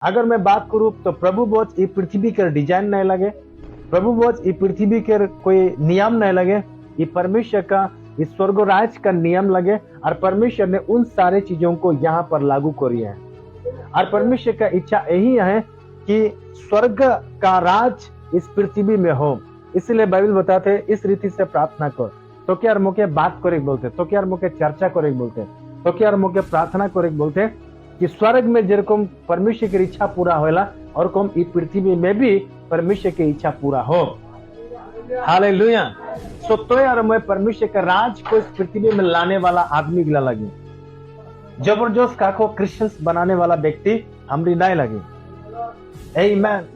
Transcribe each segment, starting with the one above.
अगर मैं बात करूं तो प्रभु बोझ ये पृथ्वी के डिजाइन नहीं लगे, प्रभु बोझ ये पृथ्वी के कोई नियम नहीं लगे, ये परमेश्वर का इस स्वर्ग राज का नियम लगे और परमेश्वर ने उन सारे चीजों को यहाँ पर लागू करी है। और परमेश्वर का इच्छा यही है कि स्वर्ग का राज इस पृथ्वी में हो। इसलिए बाइबल बताते हैं इस रीति से प्रार्थना कर, तो क्या मुझे बात करे बोलते, तो क्या मुझे चर्चा करे बोलते, तो क्या मुझे प्रार्थना करे बोलते कि स्वर्ग में जेरकम परमेश्वर की इच्छा पूरा होला और कम इस पृथ्वी में भी परमेश्वर की इच्छा पूरा हो। हालेलुया। सो तो यार मैं परमेश्वर का राज को इस पृथ्वी में लाने वाला आदमी गिला लगी, जबरदस्त काको क्रिश्चियंस बनाने वाला व्यक्ति हमरी नहीं लगी। आमीन।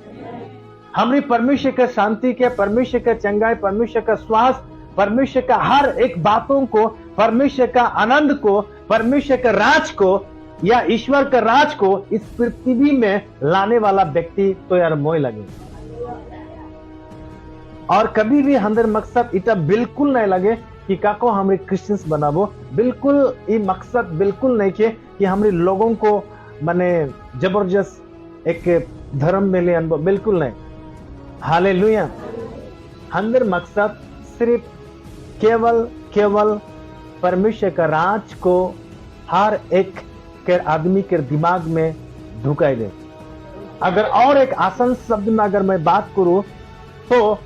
हमरी परमेश्वर का शांति के, परमेश्वर का चंगाई, परमेश्वर का स्वास्थ्य, परमेश्वर का हर एक बातों को, परमेश्वर का आनंद को, परमेश्वर का राज को या ईश्वर का राज को इस पृथ्वी में लाने वाला व्यक्ति तो यार मोय लगे। और कभी भी अंदर मकसद इतना बिल्कुल नहीं लगे कि काको हमें क्रिश्चियंस बनाबो, बिल्कुल ये मकसद बिल्कुल नहीं के कि हमारे लोगों को माने जबरदस्त एक धर्म में ले अनुभव, बिल्कुल नहीं। हालेलुया। अंदर मकसद सिर्फ केवल परमेश्वर का राज को हर एक के आदमी के दिमाग में ढुकाई दे। अगर और एक आसान शब्द में अगर मैं बात करूं तो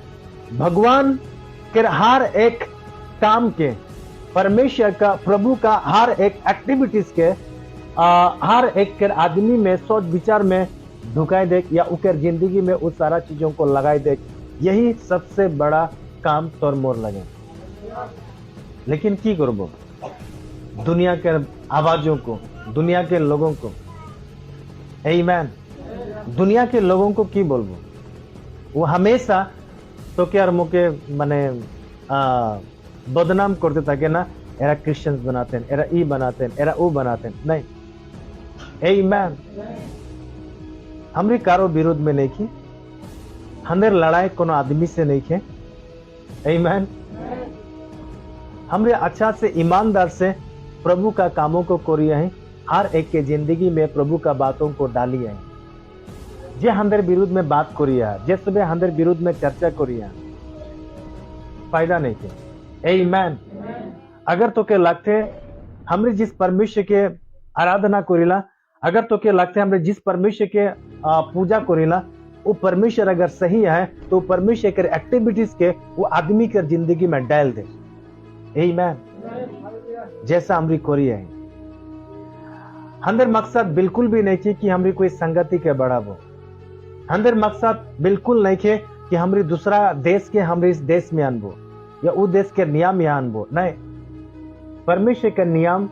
भगवान के हर एक काम के, परमेश्वर का, प्रभु का हर एक एक्टिविटीज के हर एक के आदमी में सोच विचार में ढुकाई दे या उकर जिंदगी में उस सारा चीजों को लगाई दे। यही सबसे बड़ा काम तोर मोर लगे। लेकिन की करबो, दुनिया के आवाजों को, दुनिया के लोगों को, आमीन, दुनिया के लोगों को की बोलबो, वो हमेशा तो क्या मुके माने बदनाम करते থাকে ना, एरा क्रिश्चियंस बनाते हैं, एरा ई बनाते हैं, एरा वो बनाते हैं। नहीं, आमीन। हमरी कारो विरोध में नहीं की, हमें लड़ाई कोनो आदमी से नहीं के, आमीन। हमरे अच्छा से ईमानदार से प्रभु का कामों को करिए हैं, हर एक के जिंदगी में प्रभु का बातों को डालिए हैं। जे हंदर विरुद्ध में बात करिए, जे सुबह हंदर विरुद्ध में चर्चा करिए, फायदा नहीं के। आमीन। अगर तो के लगते हमरे जिस परमेश्वर के आराधना करिला, अगर तो के लगते हमरे जिस परमेश्वर के पूजा करिला, वो परमेश्वर अगर सही है तो परमेश्वर के एक्टिविटीज के वो आदमी के जिंदगी में डाल दे। आमीन। जैसा हमरी कोरी है, हंदर मकसद बिल्कुल भी नहीं थी कि हमरी कोई संगति के बढ़ावो, हंदर मकसद बिल्कुल नहीं थे कि हमरी दूसरा देश के हमरे इस देश में अनबो या वो देश के नियम यहाँ अनबो। नहीं, परमेश्वर के नियम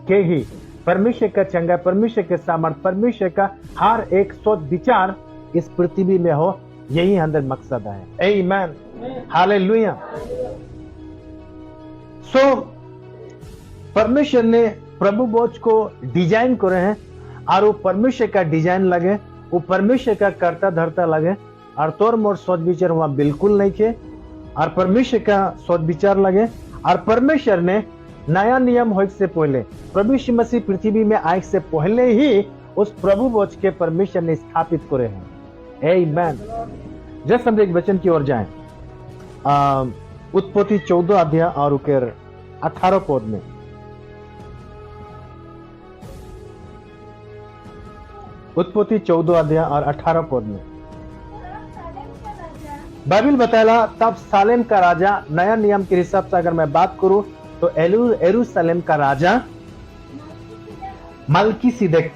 के ही, परमेश्वर का चंगा, परमेश्वर के सामर्थ, परमेश्वर का हर एक सोच विचार इस पृथ्वी में हो, यही अंदर मकसद है। आमीन। हालेलुया। सो परमेश्वर ने प्रभु बोझ को डिजाइन करे हैं और वो परमेश्वर का डिजाइन लगे, वो परमेश्वर का करता धरता लगे और तोर मोर सोच विचार वहां बिल्कुल नहीं के और परमेश्वर का सोच विचार लगे। और परमेश्वर ने नया नियम होने से पहले, प्रभु यीशु मसीह पृथ्वी में आए से पहले ही उस प्रभु बोझ के परमेश्वर ने स्थापित करे हैं। आमीन। जैसे हम एक वचन की ओर जाएं, उत्पत्ति 14 अध्याय और उकर 18 पद में, उत्पत्ति 14 अध्याय और 18 पद में बाइबल बताया, तब सालेम का राजा, नया नियम के हिसाब से अगर मैं बात करूं तो यरूशलेम का राजा मलकीसिदक,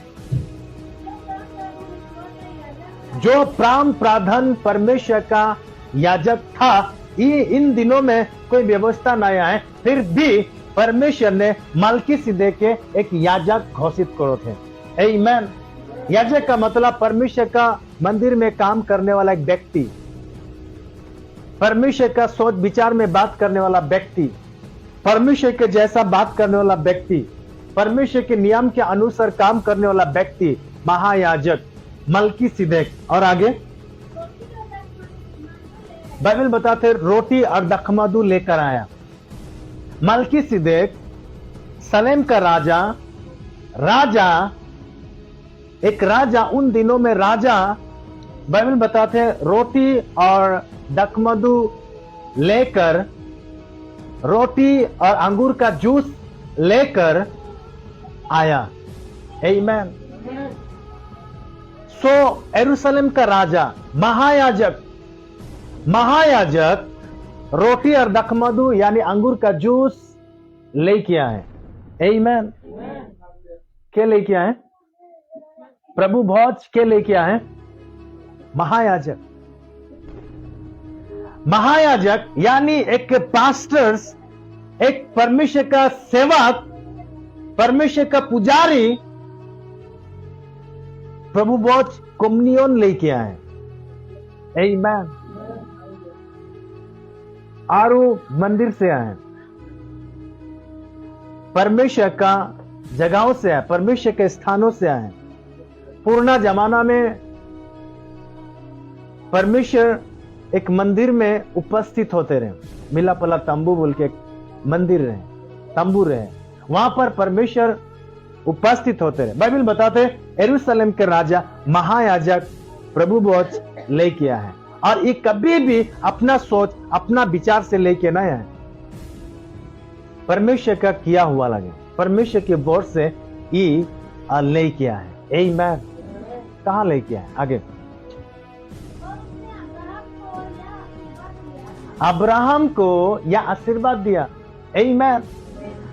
जो प्राण प्रधान परमेश्वर का याजक था। ये इन दिनों में कोई व्यवस्था नहीं है, फिर भी परमेश्वर ने मलकीसिदक के एक याजक घोषित करो थे। आमीन। याजक का मतलब परमेश्वर का मंदिर में काम करने वाला एक व्यक्ति, परमेश्वर का सोच विचार में बात करने वाला व्यक्ति, परमेश्वर के जैसा बात करने वाला व्यक्ति, परमेश्वर के नियम के अनुसार काम करने वाला व्यक्ति, महायाजक मलकीसिदक। और आगे बाइबल बताते रोटी और दखमधु लेकर आया। मलकीसिदक सलेम का राजा एक राजा, उन दिनों में राजा, बाइबल बताते हैं, रोटी और दखमधु लेकर, रोटी और अंगूर का जूस लेकर आया। आमीन। सो यरूशलेम का राजा, महायाजक रोटी और दखमधु यानी अंगूर का जूस लेके आए। आमीन। क्या लेके आए? प्रभु भोज के लेके आए? महायाजक यानी एक पास्टर्स, एक परमेश्वर का सेवक, परमेश्वर का पुजारी प्रभु भोज कम्युनियन लेके आए। आमीन। और वो मंदिर से आए, परमेश्वर का जगहों से आए, परमेश्वर के स्थानों से आए। पुराना जमाना में परमेश्वर एक मंदिर में उपस्थित होते रहे। मिलापला तंबू बोल के एक मंदिर रहे, तंबू रहे, वहां पर परमेश्वर उपस्थित होते रहे। बाइबल बताते यरूशलेम के राजा महायाजक प्रभु भोज लेके आए हैं, और ये कभी भी अपना सोच, अपना विचार से लेके ना आए, परमेश्वर का किया हुआ लगे, परमेश्वर के बोर्ड से ये लेके आए। आमीन। कहां लेके आए? आगे अब्राहम को यह आशीर्वाद दिया। आमीन।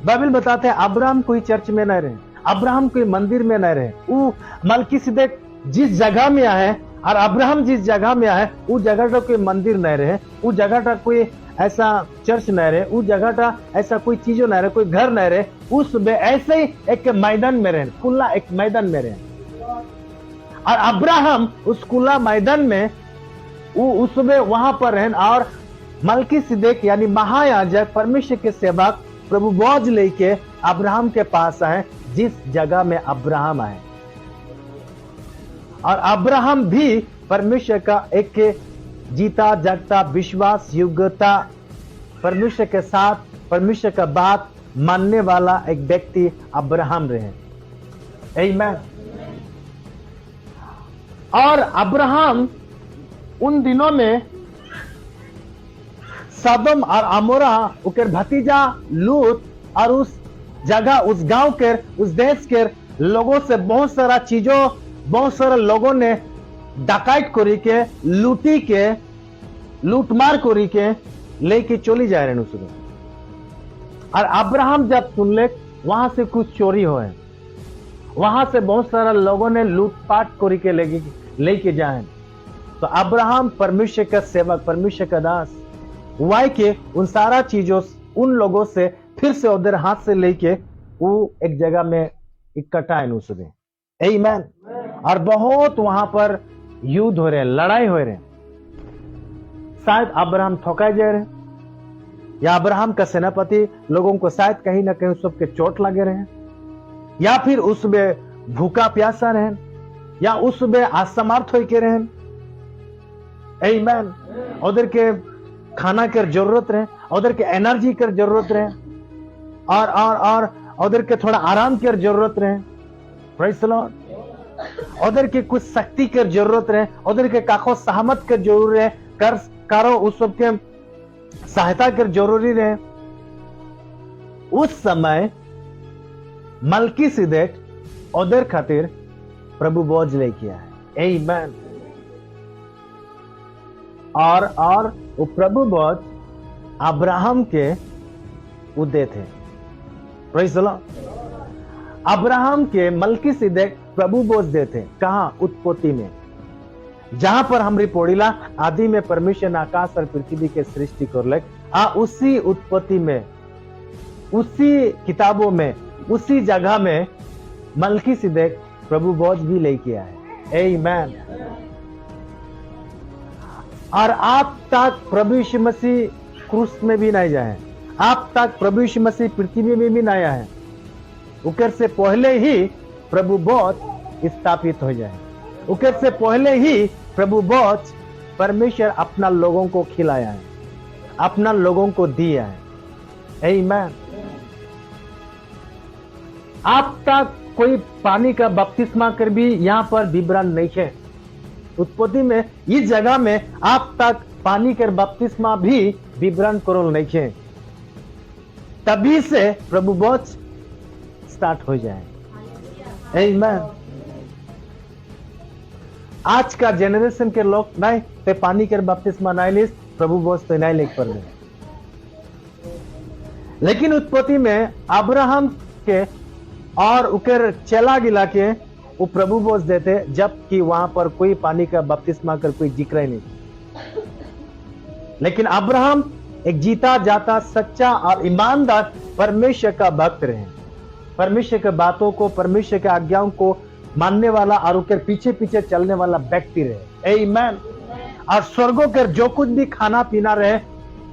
बाइबल बताते हैं अब्राहम कोई चर्च में न रहे, अब्राहम कोई मंदिर में न रहे। वो मलकीसिदक जिस जगह में आए और अब्राहम जिस जगह में आए, उस जगह का कोई मंदिर न रहे, उस जगह का कोई ऐसा चर्च न रहे, उस जगह का ऐसा कोई चीज न रहे, कोई घर न रहे। उसमें ऐसे ही एक मैदान में रहे, खुला एक मैदान में रहे, और अब्राहम उस खुला मैदान में उसमें वहां पर रहे। और मलकीसिदक यानी महायाजक, परमेश्वर के सेवक प्रभु भोज लेके अब्राहम के पास आए, जिस जगह में अब्राहम आए। और अब्राहम भी परमेश्वर का एक जीता जागता विश्वास योग्यता, परमेश्वर के साथ परमेश्वर का बात मानने वाला एक व्यक्ति अब्राहम रहे। आमीन। और अब्राहम उन दिनों में सदोम और अमोरा उनके भतीजा लूत और उस जगह, उस गांव के, उस देश के लोगों से बहुत सारा चीजों, बहुत सारे लोगों ने डकैत करी के, लूटी के, लूटमार करी के लेके चली जा रहे हैं उसमें। और अब्राहम जब सुन ले वहां से कुछ चोरी हुए, वहां से बहुत सारा लोगों ने लूटपाट करी के लेके जाए, तो अब्राहम परमेश्वर का सेवक, परमेश्वर का दास हुआ के उन सारा चीजों, उन लोगों से फिर से उधर हाथ से लेके वो एक जगह में इकट्ठा है उसमें। आमीन। और बहुत वहां पर युद्ध हो रहे, लड़ाई हो रहे। शायद अब्राहम थका जा रहे, या अब्राहम का सेनापति लोगों को शायद कहीं ना कहीं सबके चोट लगे रहे, या फिर उसमें भूखा प्यासा रहे, या उसमें असमर्थ होके रहे। आमीन। उधर के खाना की जरूरत रहे, उधर के एनर्जी की जरूरत रहे, और उधर के थोड़ा आराम की जरूरत रहे। Praise the Lord. उधर के कुछ शक्ति की जरूरत रहे, उधर के काको सहमत के जरूरी है, करो उस सबके सहायता के जरूरी रहे। उस समय मलकीसिदक उधर खातिर प्रभु भोज लेके आए। आमीन। और वो प्रभु भोज अब्राहम के उदय थे। Praise the Lord. अब्राहम के मलकीसिदक प्रभु भोज देते कहां? उत्पत्ति में, जहां पर हम पढ़िला आदि में परमेश्वर ने आकाश और पृथ्वी के सृष्टि करलक। उसी उत्पत्ति में, उसी किताबों में, उसी जगह में मलकीसिदक प्रभु भोज भी लेके आए। आमीन। और आप तक प्रभु यीशु मसीह क्रूस में भी नहीं जाए, आप तक प्रभु यीशु मसीह पृथ्वी में भी नहीं आए, उकर से पहले ही प्रभु भोज स्थापित हो जाए, उकर से पहले ही प्रभु भोज परमेश्वर अपना लोगों को खिलाया है, अपना लोगों को दिया है। आमीन। आप तक कोई पानी का बपतिस्मा कर भी यहाँ पर विवरण नहीं है। उत्पत्ति में इस जगह में आप तक पानी के बपतिस्मा भी विवरण करो नहीं है। तभी से प्रभु वचन स्टार्ट हो जाए। आमीन। आज का जनरेशन के लोग नहीं ते पानी के बपतिस्मा नहीं लिस, प्रभु वचन तो नहीं लिख पर दे। लेकिन उत्पत्ति में अब्राहम के और उकर चला गिला के वो प्रभु बोझ देते, जबकि वहां पर कोई पानी का बपतिस्मा कर कोई जिक्र ही नहीं। लेकिन अब्राहम एक जीता जाता सच्चा और ईमानदार परमेश्वर का भक्त रहे। परमेश्वर के बातों को, परमेश्वर के आज्ञाओं को मानने वाला और उनके पीछे पीछे चलने वाला व्यक्ति रहे। आमीन। और स्वर्गों के जो कुछ भी खाना पीना रहे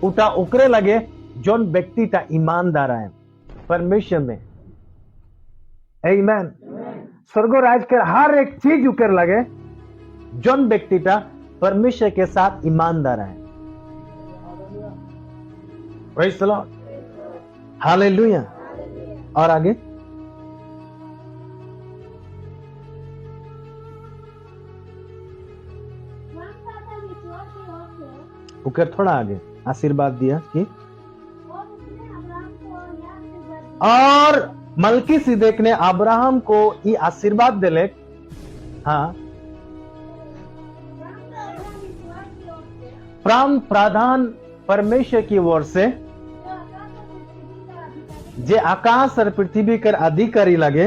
उठा उकरे लगे जोन व्यक्ति ता ईमानदार है परमेश्वर में। आमीन। स्वर्गो राज के हर एक चीज उकर लगे जोन व्यक्ति ता परमेश्वर के साथ ईमानदार है। Praise the Lord. हालेलुया। और आगे उकर थोड़ा आगे आशीर्वाद दिया कि और मलकीसिदक ने अब्राहम को ये आशीर्वाद दिले। हाँ, प्राण प्रधान परमेश्वर की ओर से जे आकाश और पृथ्वी कर अधिकारी लगे।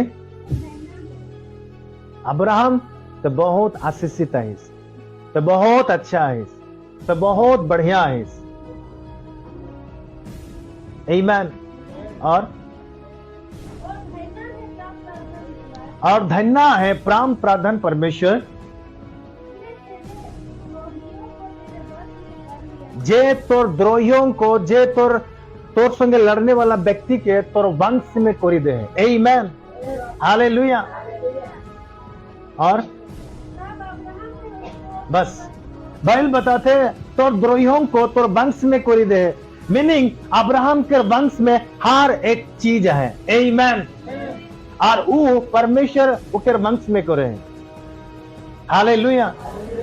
अब्राहम तो बहुत आशीषित है, तो बहुत अच्छा है, तो बहुत बढ़िया है। आमीन। और धन्य है प्राण प्रधान परमेश्वर जे तोर द्रोहियों को, जे तोर संगे लड़ने वाला व्यक्ति के तोर वंश में कोरी दे। आमीन। हालेलुया। और बस बाइबल बताते तोर द्रोहियों को तोर वंश में कोरी दे, मीनिंग अब्राहम के वंश में हर एक चीज है। आमीन। और वो परमेश्वर उनके वंश में करे। हालेलुया।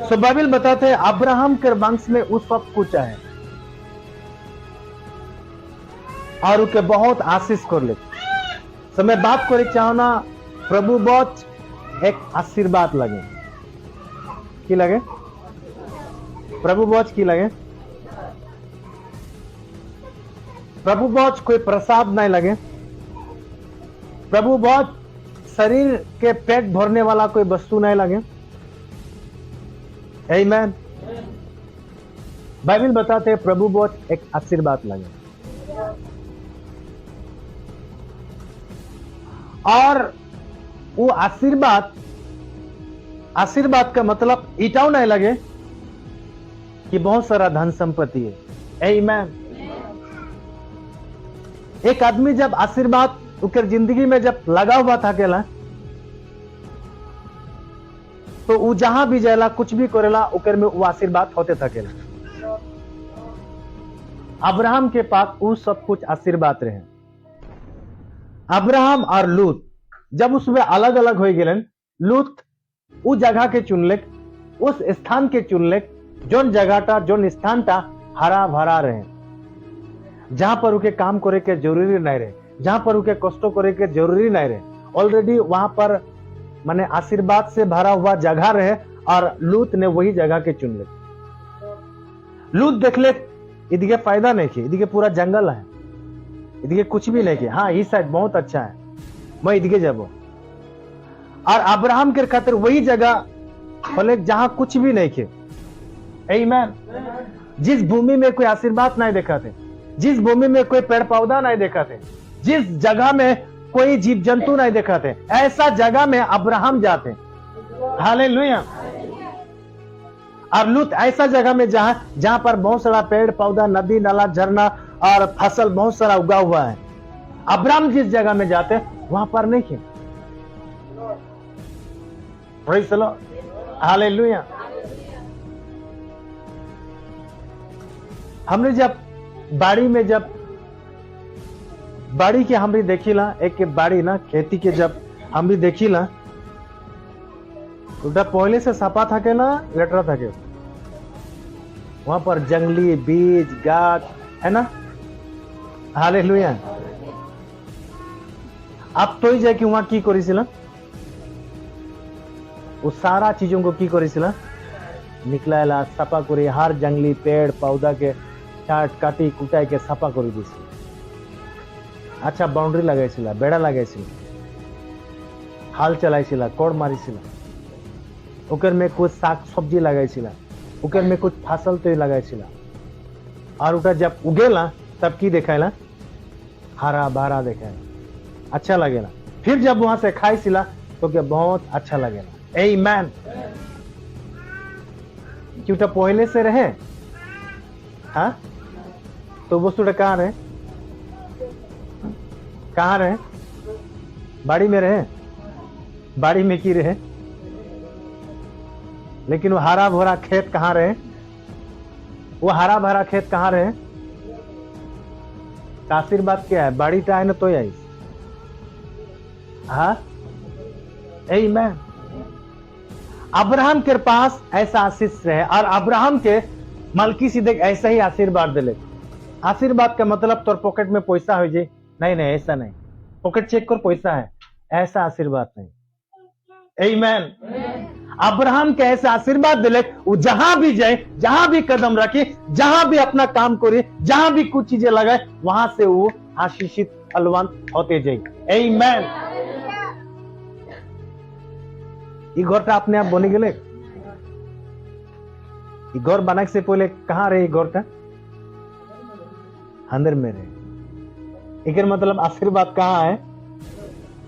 सो बाइबल बताते हैं अब्राहम के वंश में उस सब कुछ है और उनके बहुत आशीष कर ले। सो मैं बात करे चाहूँ ना, प्रभु बहुत एक आशीर्वाद लगे की लगे, प्रभु बहुत की लगे, प्रभु बहुत कोई प्रसाद नहीं लगे, प्रभु बहुत शरीर के पेट भरने वाला कोई वस्तु नहीं लगे। आमीन। बाइबल बताते हैं प्रभु बहुत एक आशीर्वाद लगे। और वो आशीर्वाद का मतलब इटाव नहीं लगे कि बहुत सारा धन संपत्ति है। आमीन। एक आदमी जब आशीर्वाद उकर जिंदगी में जब लगा हुआ था अकेला, तो वो जहां भी जाएला कुछ भी करेला उकर में वो आशीर्वाद होते था अकेला। अब्राहम के पास वो सब कुछ आशीर्वाद रहे। अब्राहम और लूत जब उसमें अलग अलग हो गए, लूत उस जगह के चुनले, उस स्थान के चुनले जोन जगह था, जोन स्थान था हरा भरा रहे, जहां पर उनके काम करे के जरूरी नहीं रहे, जहां पर उनके कष्टों करे के जरूरी नहीं रहे। ऑलरेडी वहां पर माने आशीर्वाद से भरा हुआ जगह रहे और लूत ने वही जगह के चुन ले। लूत देख ले इदिके फायदा नहीं किया, इदिके पूरा जंगल है, इदिके कुछ भी नहीं किया। हाँ, ये शायद बहुत अच्छा है, मैं इदिके जाबो। और अब्राहम के खातिर वही जगह बोले जहां कुछ भी नहीं किया। आमीन। जिस भूमि में कोई आशीर्वाद नहीं देखा थे, जिस भूमि में कोई पेड़ पौधा नहीं देखा थे, जिस जगह में कोई जीव जंतु नहीं देखा थे, ऐसा जगह में अब्राहम जाते। हालेलुया। और लूत ऐसा जगह में जहां पर बहुत सारा पेड़ पौधा, नदी नाला, झरना और फसल बहुत सारा उगा हुआ है। अब्राहम जिस जगह में जाते वहां पर नहीं थे। Praise the Lord. हालेलुया। हमने जब बाड़ी के हमने देखी ला, एक बाड़ी ना खेती के जब हम भी देखिला ওটা पहले से सापा থাকে না लेटरा থাকে वहां पर जंगली बीज गाछ है ना हालेलुया अब तो ही जाए कि वहां की करिছিলা वो सारा चीजों को की करिছিলা निकलाला सापा करे हर जंगली पेड़ पौधा के काट काटी कुटाई के सापा कर दिছিল अच्छा बाउंड्री लगाইছিলা बेड़ा लगाইছিলা हाल चलाইছিলা कोड़ मारिছিলা ओकर में कुछ साग सब्जी लगाইছিলা ओकर में कुछ फसल तो लगाইছিলা और उटा जब उगेला तब की देखाइला हरा भरा देखाइला अच्छा लगेला फिर जब वहां से खाइছিলা तो के बहुत अच्छा लगेला आमेन क्योंटा पहले से रहे हाँ तो वस्तुटा कहाँ रहे कहाँ रहे बाड़ी में रहे बाड़ी में की रहे लेकिन वो हरा भरा खेत कहाँ रहे वो हरा भरा खेत कहाँ रहे आशीर्वाद क्या है बाड़ी टाइम तो आई हाँ आमीन अब्राहम के पास ऐसा आशीष रहे और अब्राहम के मलकीसिदक ऐसा ही आशीर्वाद दिले आशीर्वाद का मतलब तोर पॉकेट में पैसा हो जाए नहीं नहीं ऐसा नहीं पॉकेट चेक कर पैसा है ऐसा आशीर्वाद नहीं आमीन अब्राहम के ऐसा आशीर्वाद दिले वो जहां भी जाए जहां भी कदम रखे जहां भी अपना काम करे जहां भी कुछ चीजें लगाए वहां से वो आशीषित फलवान होते जाए आमीन ये घर अपने आप बनी गए घर बनाने से पहले कहां रहे घर अंदर में रहे एक मतलब आशीर्वाद कहां है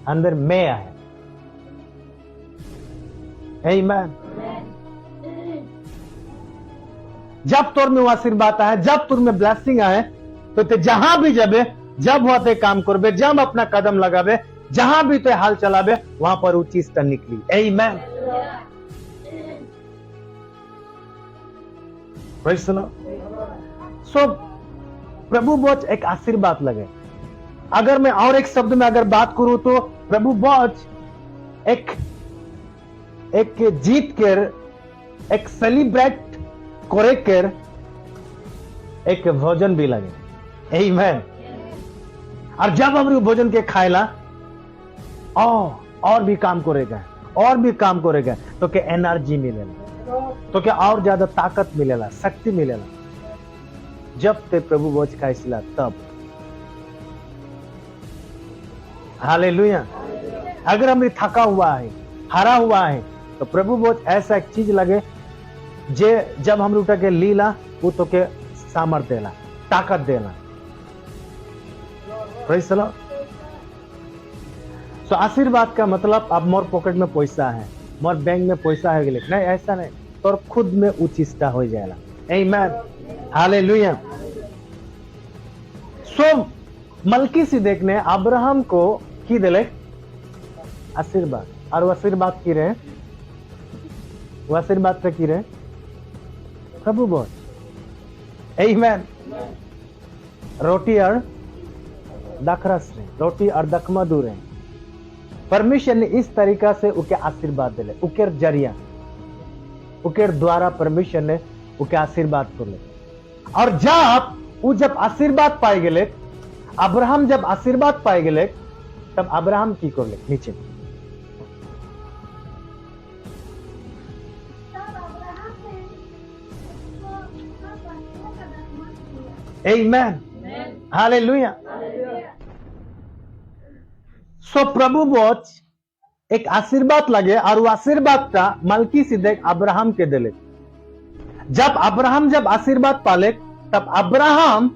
अंदर में है आमीन जब तोर में वो आशीर्वाद आए जब तोर में ब्लेसिंग आए तो ते जहां भी जाबे जब वहां ते काम करबे जब अपना कदम लगाबे जहां भी ते हाल चलाबे वहां पर वो चीज तो निकली आमीन प्रेज़ द लॉर्ड सो प्रभु बोझ एक आशीर्वाद लगे अगर मैं और एक शब्द में अगर बात करूं तो प्रभु बोझ एक जीत कर एक सेलिब्रेट करे कर एक भोजन भी लगे आमीन और जब हम भोजन के खाएला और भी काम करेगा तो क्या एनर्जी मिलेला तो क्या और ज्यादा ताकत मिलेला शक्ति मिलेला जब ते प्रभु बोझ खाइसिला तब हालेलुया अगर हम थका हुआ है हारा हुआ है तो प्रभु बोझ ऐसा एक चीज लगे जे जब हम उठा के लीला वो तो के सामर्थ्य देला ताकत देला प्रेज़ द लॉर्ड सो आशीर्वाद का मतलब अब मोर पॉकेट में पैसा है मोर बैंक में पैसा है नहीं ऐसा नहीं तो खुद में उचिष्टा हो जाएगा आमीन हालेलुया सो मलकीसिदक ने अब्राहम को की दिले आशीर्वाद और वो आशीर्वाद की रहे वो आशीर्वाद पे की रहे प्रभु बोझ आमीन रोटी और दखरस रोटी और दखमधु रहे परमेश्वर ने इस तरीका से उके आशीर्वाद दिले उकेर जरिया उकेर द्वारा परमेश्वर ने उके आशीर्वाद कर ले और जब आशीर्वाद पाए गए अब्राहम जब आशीर्वाद पाए गए तब अब्राहम की कर ले नीचे आमीन हालेलुया सो प्रभु बोझ एक आशीर्वाद लगे और वो आशीर्वाद का मलकीसिदक अब्राहम के दिले जब आशीर्वाद पाले तब अब्राहम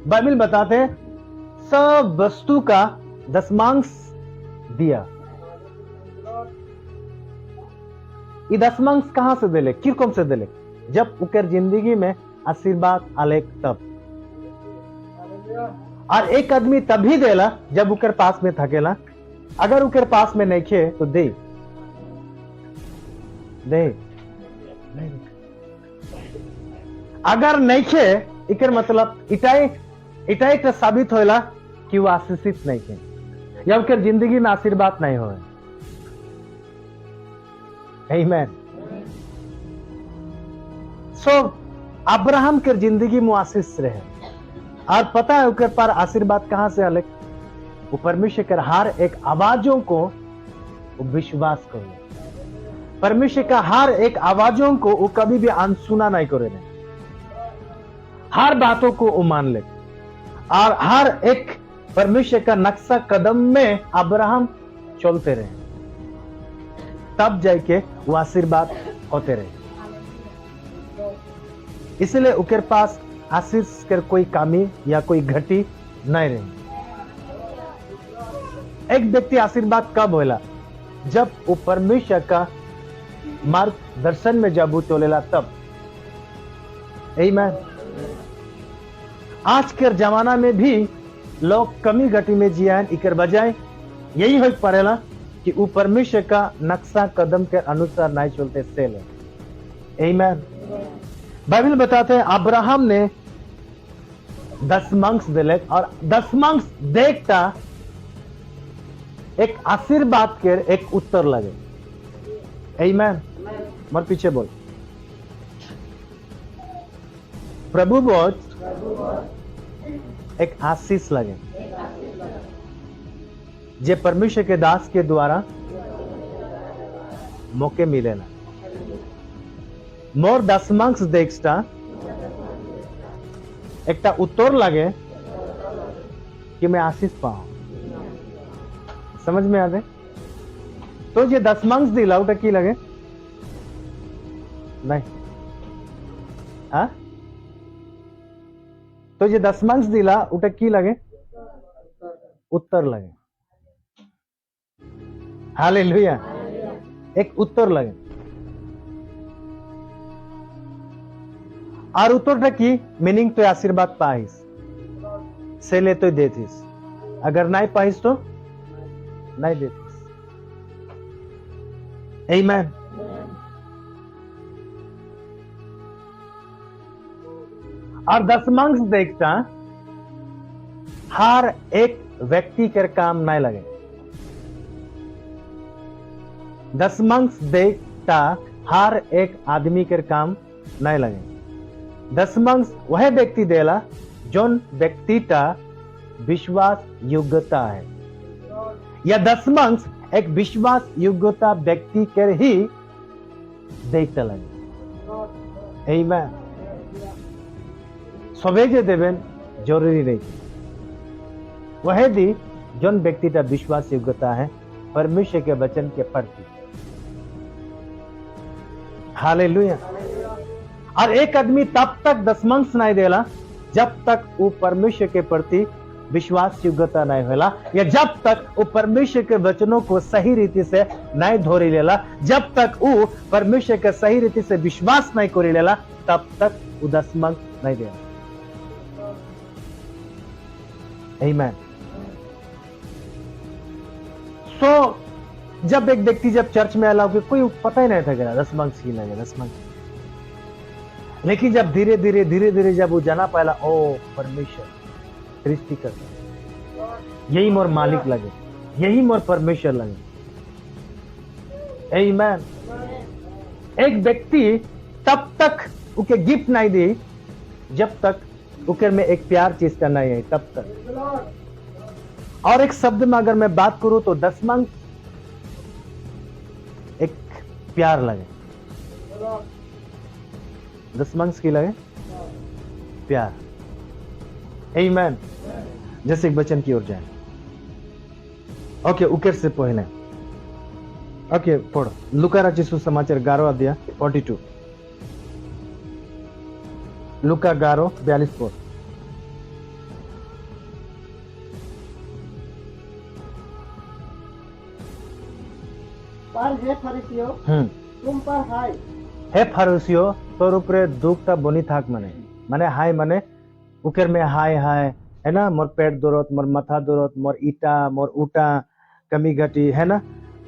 बाइबल बताते सब वस्तु का दशमांश दिया ये दशमांश कहां से दिले किरकम से दिले जब उकर जिंदगी में आशीर्वाद आले तब और एक आदमी तभी देला जब उकर पास में थकेला अगर उकर पास में नहीं खे तो दे अगर नहीं खे इकर मतलब इटाई तो साबित होला कि वो आशीषित नहीं खे या उनके जिंदगी में आशीर्वाद नहीं हो। आमीन। सो अब्राहम के जिंदगी में आशीष रहे और पता है उसके पर आशीर्वाद कहां से अलग, वो परमेश्वर के हर एक आवाजों को वो विश्वास करो, परमेश्वर का हर एक आवाजों को वो कभी भी अनसुना नहीं करे, हर बातों को वो मान ले और हर एक परमेश्वर का नक्शा कदम में अब्राहम चलते रहे, तब जाके वो आशीर्वाद होते रहे। इसलिए उसके पास आशीष कर कोई कमी या कोई घटी नहीं रही। एक व्यक्ति आशीर्वाद कब होला, जब वो परमेश्वर का मार्गदर्शन में जब वो चलेला तब। आमीन। आज के जमाना में भी लोग कमी घटी में जियान, इकर बजाय यही हो पड़ेला कि वो परमेश्वर का नक्शा कदम के अनुसार नहीं चलते सेल। आमीन। बाइबल बताते हैं अब्राहम ने दशमांश दिले और दशमांश देखता एक आशीर्वाद के एक उत्तर लगे। आमीन। मर पीछे बोल। प्रभु बोझ एक आशीष लगे जे परमेश्वर के दास के द्वारा मौके मिले ना। मोर दशमांश देखता एक उत्तर लगे कि मैं आशीष पाऊं। समझ में आते तो ये दशमांश दिला उटा की लगे नहीं हा? तो ये दशमांश दिला उटा की लगे उत्तर लगे। हालेलुया। एक उत्तर लगे और उत्तर की मीनिंग तो आशीर्वाद पाइस से ले तो देतीस, अगर नहीं पाइस तो नहीं देतीस। आमीन। और दशमांश देखता हर एक व्यक्ति के काम नहीं लगे। दशमांश देखता हर एक आदमी के काम नहीं लगे। दशमांश वह व्यक्ति देला जोन व्यक्ति का विश्वास योग्यता है, या दशमांश एक विश्वास योग्यता व्यक्ति के ही देखते लगे। आमीन। सवेजे देवेन जरूरी नहीं, वह दी जोन व्यक्ति का विश्वास योग्यता है परमेश्वर के वचन के प्रति। हालेलुया। और एक आदमी तब तक दशमांश नहीं देला जब तक वो परमेश्वर के प्रति विश्वास योग्यता नहीं होला, या जब तक वो परमेश्वर के वचनों को सही रीति से नहीं धोरी लेला, जब तक वो परमेश्वर के सही रीति से विश्वास नहीं करी लेला, तब तक वो दशमांश नहीं देला। आमीन। सो जब एक व्यक्ति जब चर्च में आला, कोई पता ही नहीं था कि दशमांश की लगे दशमांश, लेकिन जब धीरे धीरे जब वो जाना पाला, ओ परमेश्वर सृष्टि करता, यही मोर मालिक लगे, यही मोर परमेश्वर लगे। आमीन। एक व्यक्ति तब तक उके गिफ्ट नहीं दी जब तक उके में एक प्यार चीज का नहीं है, तब तक। और एक शब्द में अगर मैं बात करूं तो दशमांश एक प्यार लगे, दशमांश की लगे प्यार। आमीन। जैसे एक वचन की ओर जाए। ओके, उकेर से पहले ओके पढ़ो लुका रचित सुसमाचार 11 अध्याय 42। लुका 11:42 पढ़। पर हे फरीसियों तुम पर हाय। हे फरीसियों तोर ऊपर दुखता बनी थाक मने हाय मने उकेर में हाय हाय है ना, मोर पेट दर्द, मोर माथा दर्द, मोर ईटा मोर ऊटा कमी घटी है ना।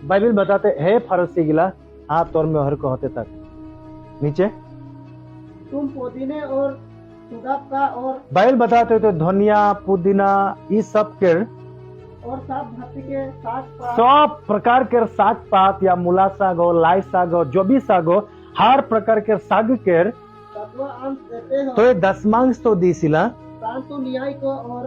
बाइबल बताते हे फरीसी गिला हाँ तोर में हर को होते तक नीचे तुम पुदीने और सुगंध का और बाइबल बताते तो धनिया पुदीना ये सब के और सब भांति के साग पात 100 प्रकार के साग पात या मूला साग हो, लाई साग हो, जो भी साग हो, हर प्रकार के साग के तत्व अंश देते हो, तो ये दसमांश तो दिसिला, परंतु न्याय को और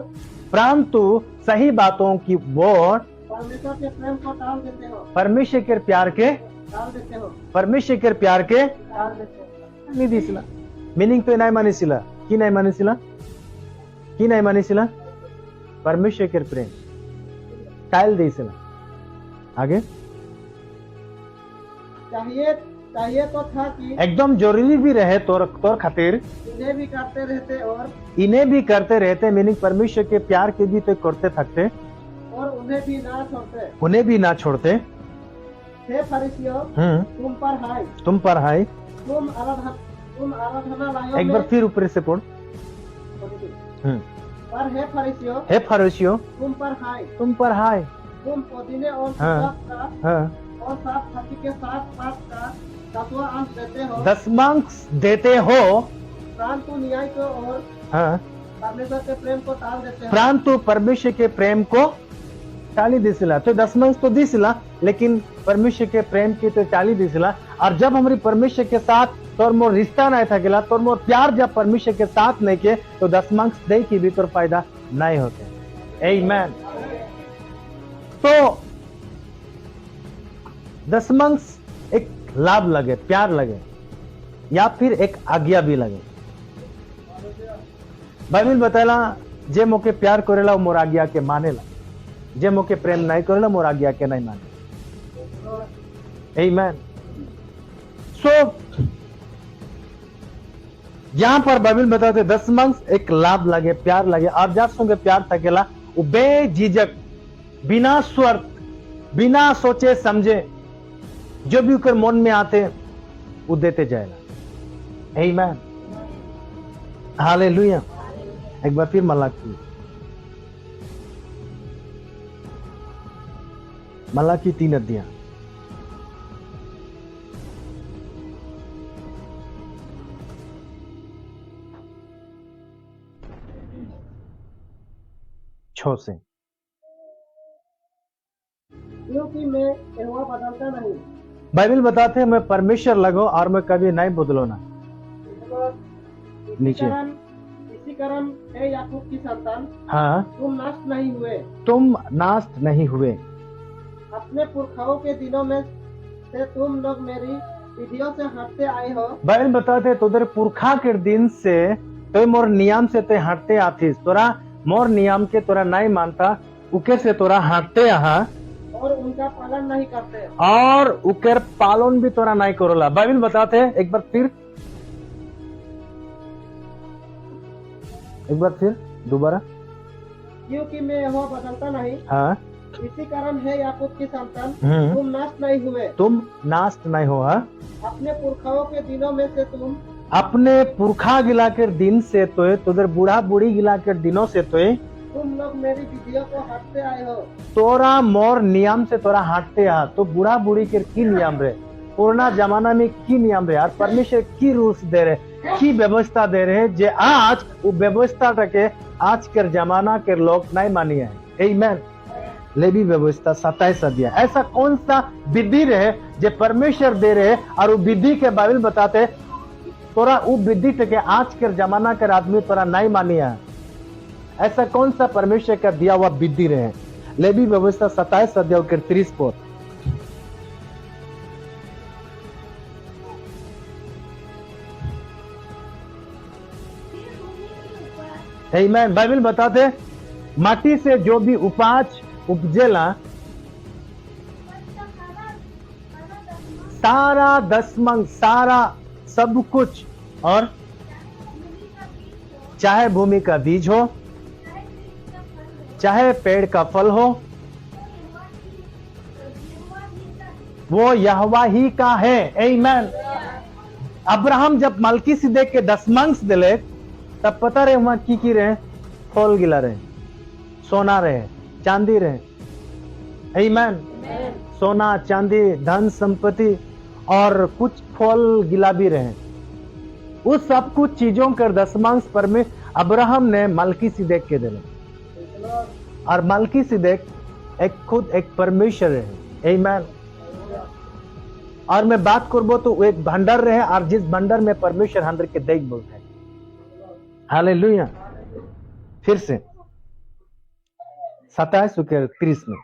परंतु सही बातों की वोट परमेश्वर के प्रेम को टाल देते हो, परमेश्वर के प्यार के टाल देते हो, परमेश्वर के प्यार के टाल देते हो। नहीं दिसिला। मीनिंग तो नहीं मानिसिला कि नहीं मानिसिला कि नहीं मानिसिला परमेश्वर के प्रेम टाइल दिसिला। आगे चाहिए तो था कि एकदम जरूरी भी रहे तोर खातिर इन्हें भी करते रहते और इन्हें भी करते रहते, मीनिंग परमेश्वर के प्यार के भी तो करते थकते और उन्हें भी ना छोड़ते। उन्हें भी ना छोड़ते। हे फरीसियों, तुम पर हाय, तुम पर हाय। तुम आराधनालयों एक बार में फिर ऊपर से पढ़। पर हे फरीसियों, हे फरीसियों, तुम पर हाय, तुम पर हाय। तुम पुदीने और हाँ। सुगंध का हाँ। और साफ भांति के साग पात का दसवां अंश देते हो, दसमांश देते हो, परंतु न्याय को और हाँ, परमेश्वर के प्रेम को टाल देते हो। परंतु परमेश्वर के प्रेम को टाली दिसिला। तो दसमांश तो दिसिला, लेकिन परमेश्वर के प्रेम की तो टाली दिसिला। और जब हमारी परमेश्वर के साथ तोर मोर रिश्ता नहीं था गेला, तोर मोर प्यार जब परमेश्वर के साथ नहीं के, तो दसमांश दे की भी तोर फायदा नहीं होते। आमीन। तो दसमांश एक लाभ लगे, प्यार लगे, या फिर एक आज्ञा भी लगे। बाइबल बताला जे मोके प्यार करेला वो मोर आज्ञा के मानेला, जे मोके प्रेम नहीं करेला मोर आज्ञा के नहीं माने। आमीन। सो यहां पर बाइबल बताते दसमांश एक लाभ लगे, प्यार लगे, और जब संगे प्यार थकेला वो बेझिझक, बिना स्वार्थ, बिना सोचे समझे जो भी उकर मन में आते वो देते जाएगा। आमीन। हालेलुया। एक बार फिर मलाकी 3 अध्याय। छो से। क्योंकि मैं यहोवा बदलता नहीं। बाइबल बताते हैं मैं परमेश्वर लगो और मैं कभी नहीं बदलो ना। नीचे। इसी कारण हे याकूब की संतान, हाँ, तुम नष्ट नहीं हुए, तुम नाश नहीं हुए। अपने पुरखाओं के दिनों में से तुम लोग मेरी विधियों से हटते आए हो। बाइबल बताते तो तेरे पुरखा के दिन से तो मोर नियम से ते हटते आथीस, तोरा मोर नियम के तोरा नहीं मानता, उके से तोरा हटते आहा और उनका पालन नहीं करते, और उकर पालन भी तोरा नहीं करोला। बाइबल बताते एक बार फिर दोबारा। क्योंकि मैं यहोवा बदलता नहीं। हाँ। इसी कारण है याकूब की संतान, हम्म। तुम नष्ट नहीं हुए, तुम नाश नहीं हो। हाँ? अपने पुरखाओं के दिनों में से तुम अपने पुरखा गिला के दिन से तो तुदर बूढ़ा बूढ़ी गिला के दिनों से तो तुम लोग मेरी विधियों को हटते आए हो। तोरा मोर नियम से तोरा हटते आ। तो बूढ़ा बूढ़ी के की नियम रे, पुराना जमाना में की नियम रे, और परमेश्वर की रूल्स दे रहे, की व्यवस्था दे रहे, जे आज वो व्यवस्था के आज के जमाना के लोग नहीं मानिए है। आमीन। लेवी व्यवस्था 27 अध्याय। ऐसा कौन सा विधि रहे जे परमेश्वर दे रहे, और वो विधि के बारे में बताते तोरा वो विधि के आज के जमाना के आदमी तोरा नहीं मानिए है। ऐसा कौन सा परमेश्वर का दिया हुआ विधि रहे। लेवी व्यवस्था 27 अध्याय के 30 पद। आमीन। बाइबल बताते माटी से जो भी उपज उपजेला सारा दसमंग, सारा सब कुछ, और चाहे भूमि का बीज हो, चाहे पेड़ का फल हो, वो यहोवा ही का है। आमीन। अब्राहम जब मलकीसिदेक के दसमंश दिले तब पता रहे वहां की रहे, फल गिला रहे, सोना रहे, चांदी रहे। आमीन। सोना, चांदी, धन संपत्ति और कुछ फल गिला भी रहे। उस सब कुछ चीजों के दसमांश पर में अब्राहम ने मलकीसिदेक के दिले, और मलकीसिदेक खुद एक परमेश्वर है। आमीन। और मैं बात करबो तो वो एक भंडार रहे, और जिस भंडार में परमेश्वर अंदर के देख बोलते हैं। हालेलुया। फिर से 27:30 में,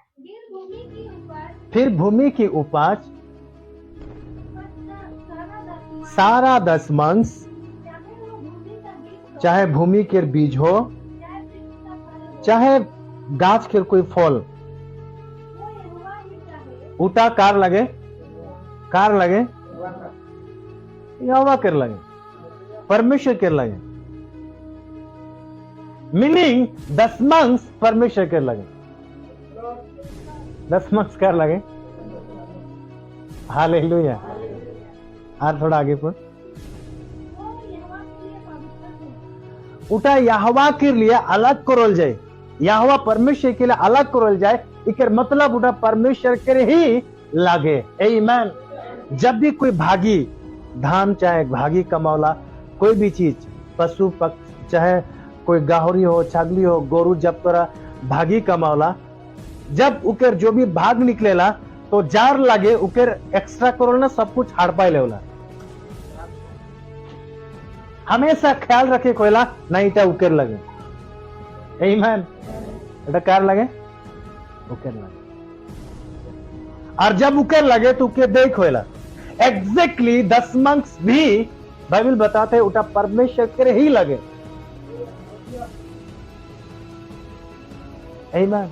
फिर भूमि की उपज सारा दशमांश, चाहे भूमि के बीज हो, चाहे गाछ के कोई फल, उठा कार लगे यहोवा कर लगे, परमेश्वर कर लगे। मीनिंग दशमांश परमेश्वर कर लगे, दशमांश कर लगे। हालेलुया। और थोड़ा आगे पढ़। उठा यहोवा के लिए अलग करल जाए, यहोवा परमेश्वर के लिए अलग करल जाए, इकर मतलब उठा परमेश्वर के ही लागे। आमीन। जब भी कोई भागी धान, चाहे भागी कमौला, कोई भी चीज, पशु पक्षी, चाहे कोई गाहरी हो, छागली हो, गोरू, जब तोरा भागी कमौला, जब उकर जो भी भाग निकलेला तो जार लगे उकर एक्स्ट्रा करोल ना, सब कुछ हाड़ पाए लेवला। हमेशा ख्याल रखे कोयला नहीं तो उकर लगे। आमीन। এটা कार लगे, उकर लगे। और जब उकर लगे तो उके देख होएला। एग्जैक्टली दशमांश भी बाइबल बताते उठा परमेश्वर के ही लगे। आमीन।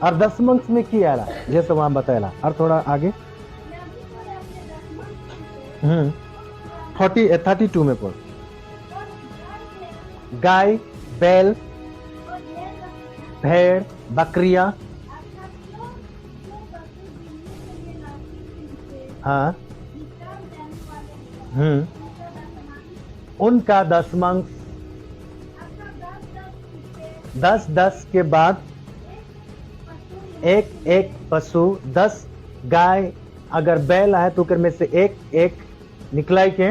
और दशमांश में की आ रहा जैसे वहां बताया। और थोड़ा आगे 32 में पढ़। गाय, बैल, भेड़, बकरियां, हाँ, उनका दशमांश 10 के बाद एक पशु, 10 गाय, अगर बैल है तो में से एक निकला के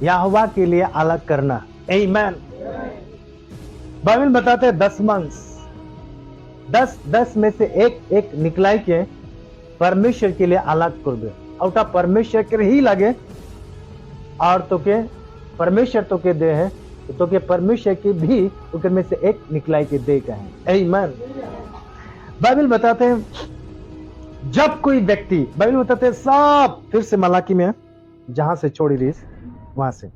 यहोवा के लिए अलग करना। आमीन। बाइबल बताते हैं दशमांश 10 में से एक निकला के परमेश्वर के लिए अलग कर दे, और परमेश्वर के ही लगे। और तो के परमेश्वर तो के दे है तो के परमेश्वर के भी उनके में से एक निकला के दे का है। आमीन। बाइबल बताते हैं जब कोई व्यक्ति, बाइबल बताते हैं सब, फिर से मलाकी में जहां से छोड़ी रही वहां से,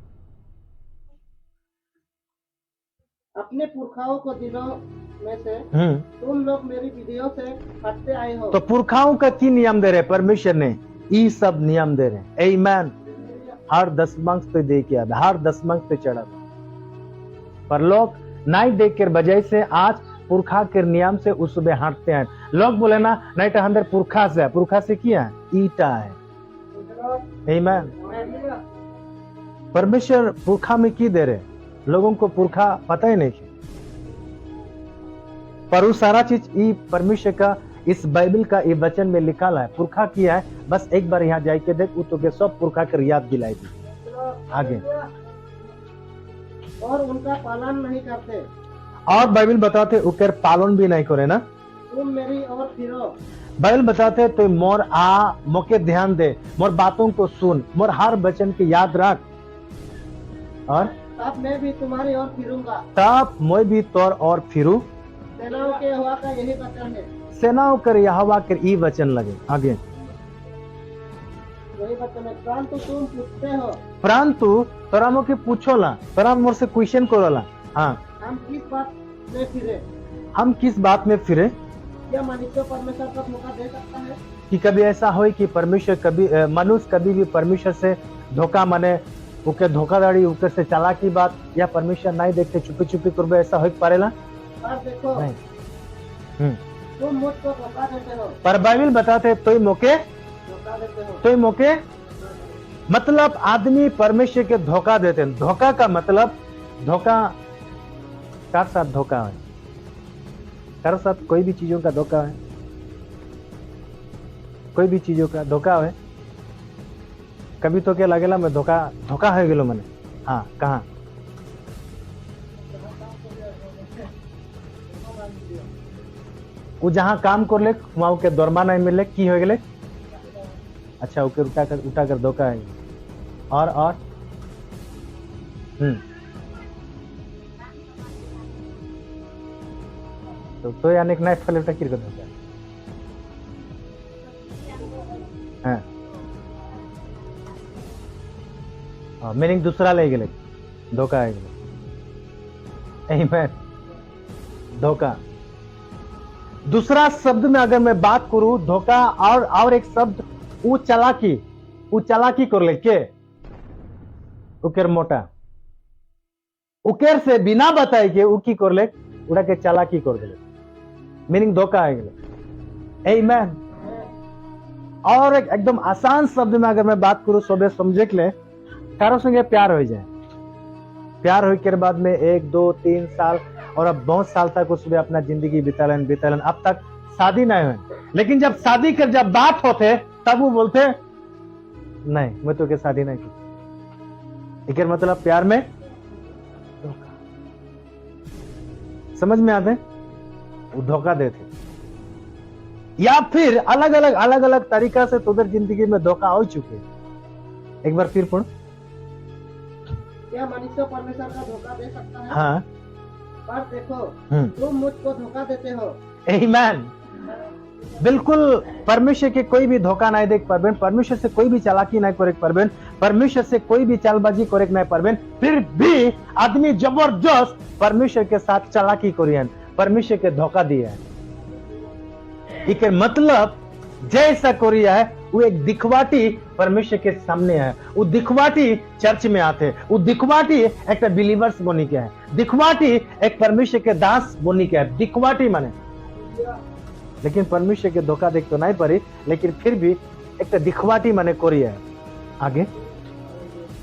अपने पुरखाओं को दिनों में से तुम लोग मेरी विधियों से हटते आए हो। तो पुरखाओं का की नियम दे रहे परमेश्वर ने, ये सब नियम दे रहे। आमीन। हर दशमांश पे दे के आधा, हर दशमांश पे चढ़ा, पर लोग नहीं देख कर बजाय से आज पुरखा के नियम से उस सुबह हटते हैं। लोग बोले ना नहीं तो अंदर पुरखा से किया है, ईटा है। आमीन। परमेश्वर पुरखा में की दे रहे, लोगों को पुरखा पता ही नहीं। पर वो सारा चीज ये परमेश्वर का इस बाइबल का ये वचन में लिखा है। पुरखा किया है, बस एक बार यहाँ जाके देख, तो के सब पुरखा कर याद दिलाई दी। आगे और उनका पालन नहीं करते, और बाइबल बताते उकर पालन भी नहीं करे ना। तुम मेरी ओर फिरो, बाइबल बताते तो मोर आ मोके ध्यान दे, मोर बातों को सुन, मोर हर वचन के याद रख, और तब मैं भी तुम्हारी ओर फिरूंगा, तब मैं भी तोर और फिरू। सेनाओं के यहोवा का यही वचन है। सेनाओं कर यहोवा कर ई वचन लगे। आगे यही वचन है। परंतु तुम पूछते हो, परंतु तोरा मोके पूछोला, तोरा मोर से क्वेश्चन करोला, हाँ, हम किस बात में फिरे? हम किस बात में फिरे? क्या मनुष्य परमेश्वर को धोखा दे सकता है? कि कभी ऐसा हो कि परमेश्वर कभी मनुष्य कभी भी परमेश्वर से धोखा माने, उके धोखाधड़ी, उके से चालाकी बात, या परमेश्वर नहीं देखते चुपी चुपी करबे, ऐसा हो पारेला? पर देखो, तुम मुझको धोखा देते हो। पर बाइबल बताते तो धोखा देते हो, तो मौके मतलब आदमी परमेश्वर के धोखा देते हैं। धोखा का मतलब, धोखा का साथ धोखा है, कर साथ कोई भी चीजों का धोखा है, कोई भी चीजों का धोखा है। कभी तो क्या लगेला मैं धोखा है गेलो मैंने, हाँ, कहाँ वो जहाँ काम कर ले वहाँ के दरमा नहीं मिले की हो गए। अच्छा ओके उठा कर धोखा है। और तो यानी नहीं फल उठा की धोखा। हाँ मीनिंग दूसरा ले गए धोखा है। आमीन। धोखा दूसरा शब्द में अगर मैं बात करूं धोखा और एक शब्द वो चालाकी कर ले के उकेर मोटा उकेर से बिना बताए के उ की कर ले उड़ा के चालाकी कर दे मीनिंग धोखा है। आमीन। और एक एकदम आसान शब्द में अगर मैं बात करूं सबे समझे के लिए कारो संगे प्यार हो जाए। प्यार हो के बाद में 1 2 3 साल और अब बहुत साल तक उसमें अपना जिंदगी बितालन अब तक शादी नहीं हुई। लेकिन जब शादी कर जब बात होते तब वो बोलते नहीं मैं तो के शादी नहीं की। एक मतलब प्यार में धोखा। समझ में आते वो धोखा देते या फिर अलग अलग तरीका से तुझे जिंदगी में धोखा हो चुके। एक बार फिर पढ़ो। क्या मनुष्य परमेश्वर का धोखा दे सकता है? हाँ पर देखो तुम मुझको धोखा देते हो। आमीन। बिल्कुल परमेश्वर के कोई भी धोखा नहीं देख पाबेन। परमेश्वर से कोई भी चालाकी नहीं करे पाबेन। परमेश्वर से कोई भी चालबाजी करे नहीं पाबेन। फिर भी आदमी जबरदस्त परमेश्वर के साथ चालाकी करियन परमेश्वर के धोखा दिया है। एक मतलब जैसा कोरिया है वो एक दिखवाटी परमेश्वर के सामने है। वो दिखवाटी चर्च में आते हैं। वो दिखवाटी एक बिलीवर्स बनी के है। दिखवाटी एक परमेश्वर के दास बनी के है। दिखवाटी माने लेकिन परमेश्वर के धोखा देख तो नहीं पड़ी लेकिन फिर भी एक दिखवाटी माने कोरिया है। आगे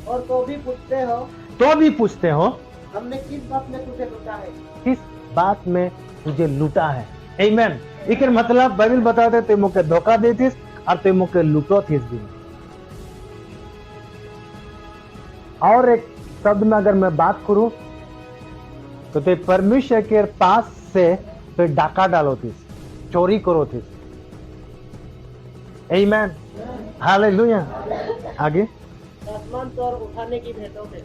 और तो भी पूछते हो हमने किस बात में तुझे लूटा है। किस बात में तुझे लूटा है। आमीन। एक मतलब बाइबल बताते ते मुके धोखा देतीस और ते मुके लूटो थी दिन। और एक शब्द में अगर मैं बात करूं तो ते परमेश्वर के पास से तो डाका डालो थी चोरी करो थी। आमीन। हालेलुया। आगे आसमान चोर उठाने की भेंटों में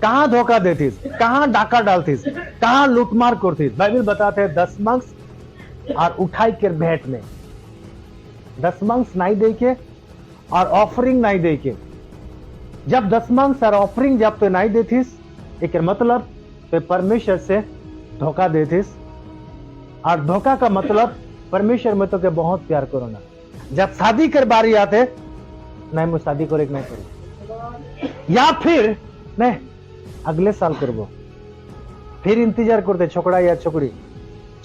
कहां धोखा देती कहां डाका डालती कहां लूटमार करती। बाइबल बताते हैं दशमांश और उठाई के भेंट में दशमांश नहीं दे के और ऑफरिंग नहीं दे के। जब दशमांश और ऑफरिंग जब तो नहीं देतीस एक मतलब तो परमेश्वर से धोखा देतीस। और धोखा का मतलब परमेश्वर में तो के बहुत प्यार करो ना। जब शादी कर बारी आते नहीं मैं शादी करे नहीं करूं या फिर नहीं अगले साल करबो फिर इंतजार करते छोकरा या छोकरी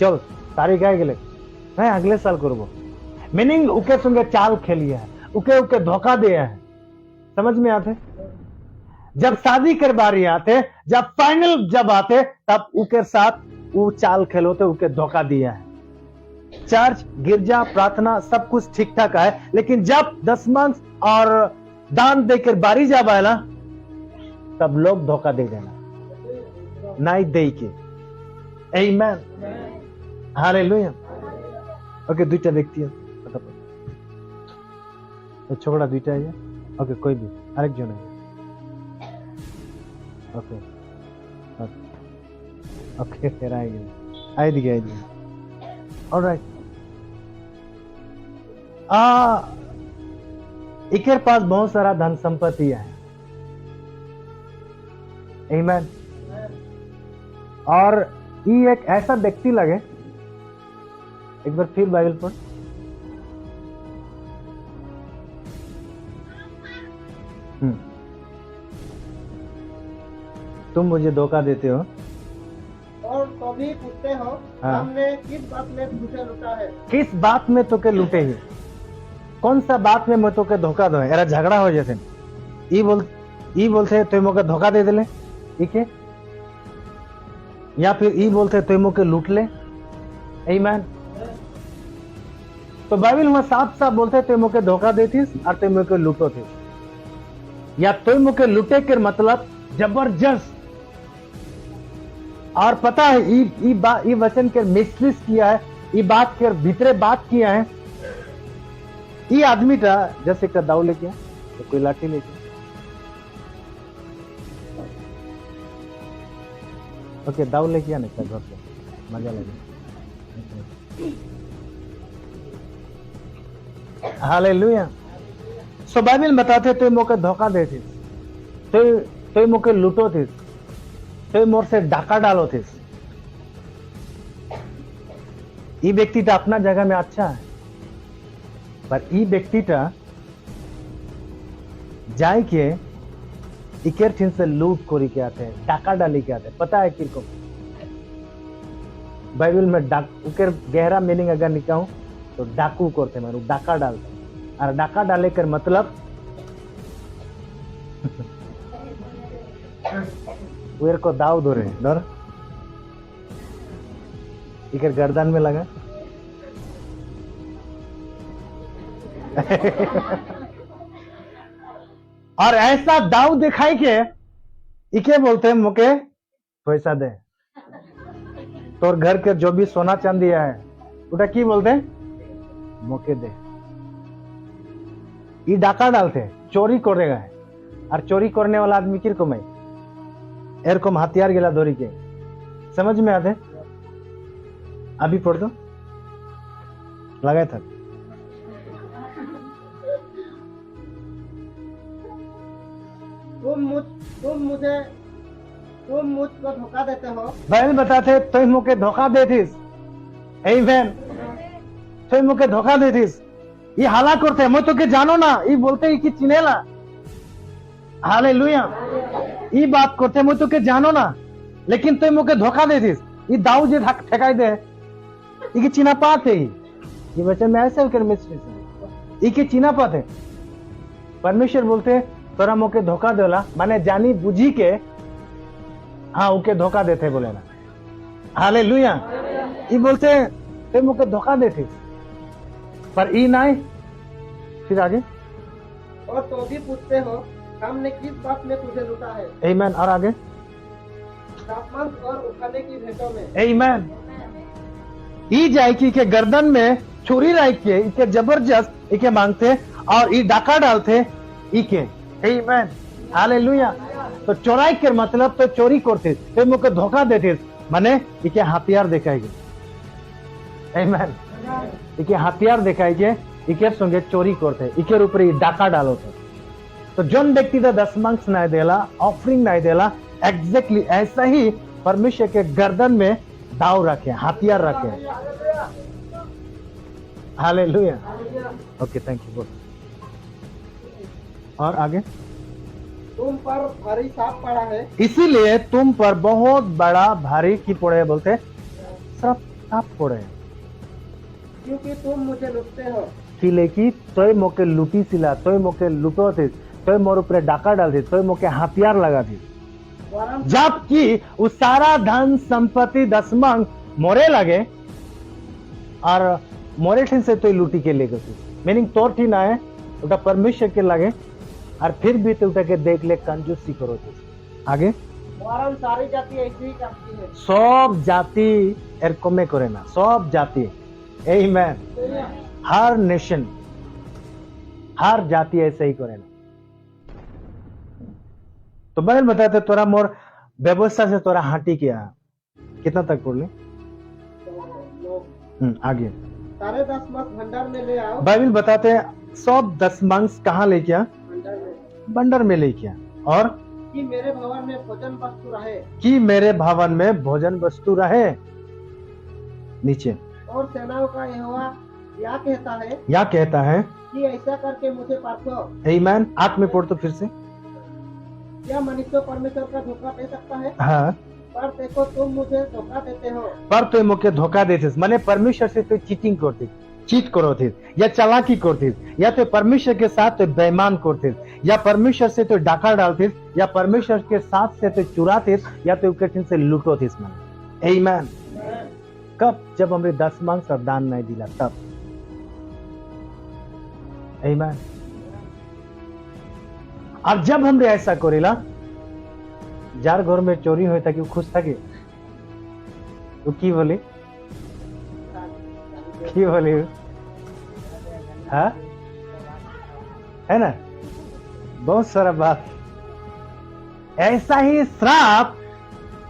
चल तारीख आ गए नहीं अगले साल करबो। मीनिंग उके संगे चाल खेलिए है उके धोखा दिया है। समझ में आते जब शादी कर बारी आते जब फाइनल जब आते तब उके साथ वो चाल खेलोते उके धोखा दिया है। चर्च गिरजा प्रार्थना सब कुछ ठीक ठाक है लेकिन जब दशमांश और दान देकर बारी जब आए ना तब लोग धोखा दे देना नहीं दे के। आमीन। हालेलुया। ओके दुईटा व्यक्ति है छोकरा दुईटा है। ओके कोई भी आरेक जन है। ओके ओके फिर आएगी आई दिखे ऑलराइट। इनके पास बहुत सारा धन संपत्ति है। आमीन। और ये एक ऐसा व्यक्ति लगे एक बार फिर बाइबल पढ़। तुम मुझे धोखा देते हो और कभी पूछते हो हमने किस बात में तुझे लूटा है। किस बात में तो के लूटे ही कौन सा बात में मैं तो के धोखा दो एरा झगड़ा हो जैसे ई बोलते तो मोके धोखा दे दिले ठीक है या फिर ई बोलते तो मोके लूट ले। आमीन। तो बाइबल में साफ साफ बोलते तो मोके धोखा देतीस और तो मोके लूटो थे या तो मोके लूटे के मतलब जबरदस्त। और पता है ई वचन के मिसयूज किया है ये बात के भीतरे बात किया है ये आदमीटा जैसे एक दाव लेके तो कोई लाठी लेके ओके दाव लेके आने का घर पे मजा लगे हालेलुया सो बाइबल बताते तो मोके धोखा देती तो मोके लूटो थी तो मोर से डाका डालो थी ये व्यक्तिटा अपना जगह में अच्छा है पर ये व्यक्तिटा जाए के इकेर ठिन से लूट कोरी के आते हैं डाका डाली के आते हैं पता है किरको बाइबल में डाकू गहरा मीनिंग अगर निकालूं तो डाकू करते मारू डाका डालते और डाका डाले कर मतलब वेर को दाव दो रहे डर इकर गर्दन में लगा और ऐसा दाव दिखाई के इके बोलते हैं मुके पैसा दे तोर घर के जो भी सोना चांदी है उटा की बोलते हैं मुके दे ये डाका डालते चोरी करेगा है और चोरी करने वाला आदमी किरकम है एरकम हथियार गिला धोरी के समझ में आते अभी पढ़ दो लगाए था तुम मुझको धोखा देते हो बाइबल बताते तुम मुझे धोखा देतीस आमीन तुम मुझे धोखा देतीस ये हाला करते मैं तो के जानो ना ये बोलते हैं कि चिनेला हालेलुया ये बात करते मैं तो के जानो ना लेकिन तुम मुझे धोखा देतीस ये दाऊ जे ठेकाई दे ये चिना पाते ये बच्चे में ऐसे कर मिस्ट्री ये चिना पाते परमेश्वर बोलते तोरा मोके धोखा देला माने जानी बुझी के हाँ ओके धोखा देते बोले ना हालेलुया ये बोलते ते मोके धोखा देते पर ई नहीं फिर आगे और तो भी पूछते हो हमने किस बात में तुझे लूटा है आमीन और आगे तापमान और उठाने की भेंटों में आमीन ई जाए की के गर्दन में छुरी राख के इके जबरदस्त इके मांगते और ई डाका डालते इके आमीन हालेलुया तो चोराई के मतलब तो चोरी करते तो मुझे धोखा देते माने इके हथियार दिखाएगी आमीन इके हथियार दिखाएगी इके संगे चोरी करते इके ऊपर डाका डालोते तो जोन व्यक्ति तो दशमांश नहीं देला ऑफरिंग नहीं देला एग्जैक्टली ऐसा ही परमेश्वर के गर्दन में दाव रखे हथियार रखे हालेलुया ओके थैंक यू बोल और आगे तुम पर भारी सांप पड़ा है इसीलिए तुम पर बहुत बड़ा भारी की पड़े बोलते सब सांप पड़े क्योंकि तुम मुझे लूटते हो की तोय मोके लूटी सिला तोय मोके लूटो थे तोय मोर ऊपर डाका डाल दी तोय मोके हथियार लगा दी जबकि वो सारा धन संपत्ति दशमांश मोरे लगे और मोरे ठिन से तो लूटी के ले गए मीनिंग तोर ठिन आए उटा परमेश्वर के लगे और फिर भी तो उठा के देख ले कंजूसी करो थे आगे सारी जाति ऐसी ही करती है सब जाति एरकमे करे ना सब जाति आमीन हर नेशन हर जाति ऐसे ही करे ना तो बाइबल बताते तोरा मोर व्यवस्था से तोरा हाटी किया कितना तक पढ़ ले आगे सारे दशमांश भंडार में ले आओ बाइबल बताते हैं सब दशमांश कहाँ लेके आ बंडर में लेके आ और कि मेरे भवन में भोजन वस्तु रहे कि मेरे भवन में भोजन वस्तु रहे नीचे और सेनाओं का यहोवा या कहता है कि ऐसा करके मुझे परखो आमीन आत्म में पढ़ तो फिर से क्या मनुष्य परमेश्वर का धोखा दे सकता है हाँ पर देखो तुम मुझे धोखा देते हो पर तो मुझे धोखा देते माने परमेश्वर से तो चीटिंग करती चीट करो थे या चालाकी करती या तो परमेश्वर के साथ तो बेईमान करते या परमेश्वर से तो डाका डालते या परमेश्वर के साथ से तो चुराते या तो कठिन से लूटो थे माने आमीन कब जब हमरे दशमांश और दान नहीं दिला तब आमीन अब जब हमरे ऐसा करेला जार घर में चोरी होता कि खुश থাকে तो की बोले की बोली हाँ है ना, बहुत सारा बात ऐसा ही श्राप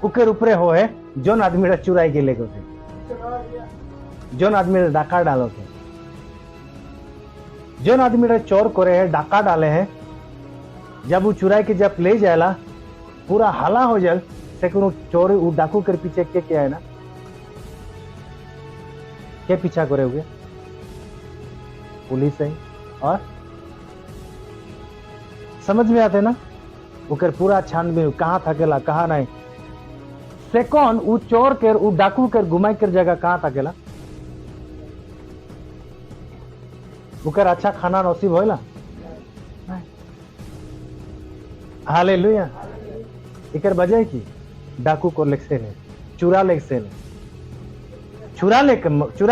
उकर ऊपरे हो है जोन आदमी चुराई के लेके थे, जोन आदमी डाका डालो थे, जोन आदमी चोर करे है डाका डाले हैं, जब वो चुराई के जब ले जाएला पूरा हला हो जाए से चोर वो डाकू के पीछे के क्या है ना, क्या पीछा करे हुए पुलिस है, और समझ में आते ना उकर पूरा छानबीन कहाँ थकेला कहाँ नहीं, से कौन वो चोर कर वो डाकू कर घुमाई कर जगह कहाँ थकेला, उकर अच्छा खाना नसीब होइला, हालेलुया। इकर बजाय की डाकू को लेके से चुरा